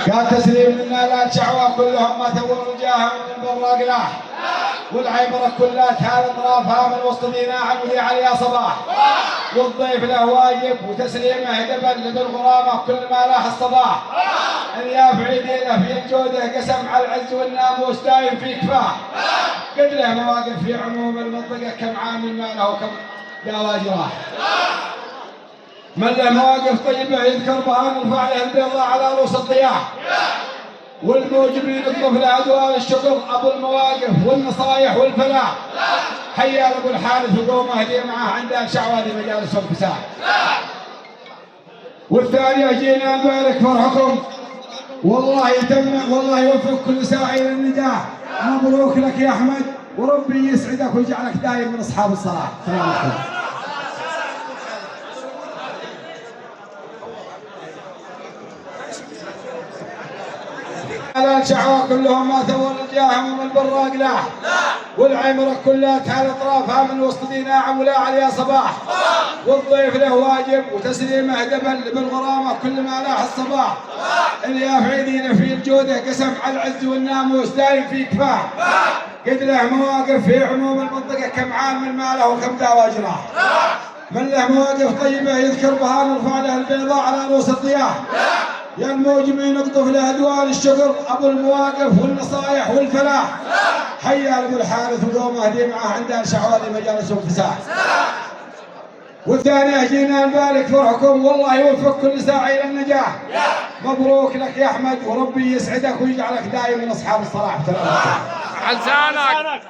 كان تسليم لنا لا شعوى كلهم ما تور وجاههم من براق له والعبرة كلها تهال اطرافها من وسط ديناع وذي عليها صباح والضيف له واجب وتسليمه دبل بالغرامه كل ما لاح الصباح ان يافعي دينه في الجوده قسم على العز والناموس دايم في كفاه قد له مواقف في عموم المنطقه كم عامل ما له وكم دواجره من له مواقف طيبه يذكر بها نرفع له البيضاء على رؤوس الضياح والموجبين الطفل ادوار الشكر ابو المواقف والنصايح والفلاح حيا ابو الحارث وقومه دي معاه عندها شعوذي مجالس الفساح والثانيه جينا نبارك فرحكم والله يتم والله يوفق كل ساعي للنجاح مبروك لك يا احمد وربي يسعدك ويجعلك دايم من اصحاب الصلاح. السلام عليكم. على الشعوى كلهم ما ثور الجاهم من براق لاح والعمرة كلها تهال اطرافها من وسط ديناع ولا عليها صباح والضيف له واجب وتسليمه دبل بالغرامه كل ما لاح الصباح اليافعي دينه في الجوده قسم على العز والناموس دايم في كفاه قد له مواقف في عموم المنطقه كم عامل ما له وكم دواجره من له مواقف طيبه يذكر بها نرفع له البيضاء على رؤوس الضياح يا الموجبين اقطف له ادوار الشكر ابو المواقف والنصايح والفلاح حيا ابو الحارث وقومه دي معاه عندها شعوذي مجالس الفساح والثانيه جينا نبارك فرحكم والله يوفق كل ساعي للنجاح مبروك لك يا احمد وربي يسعدك ويجعلك دائما من اصحاب الصلاح. على لسانك.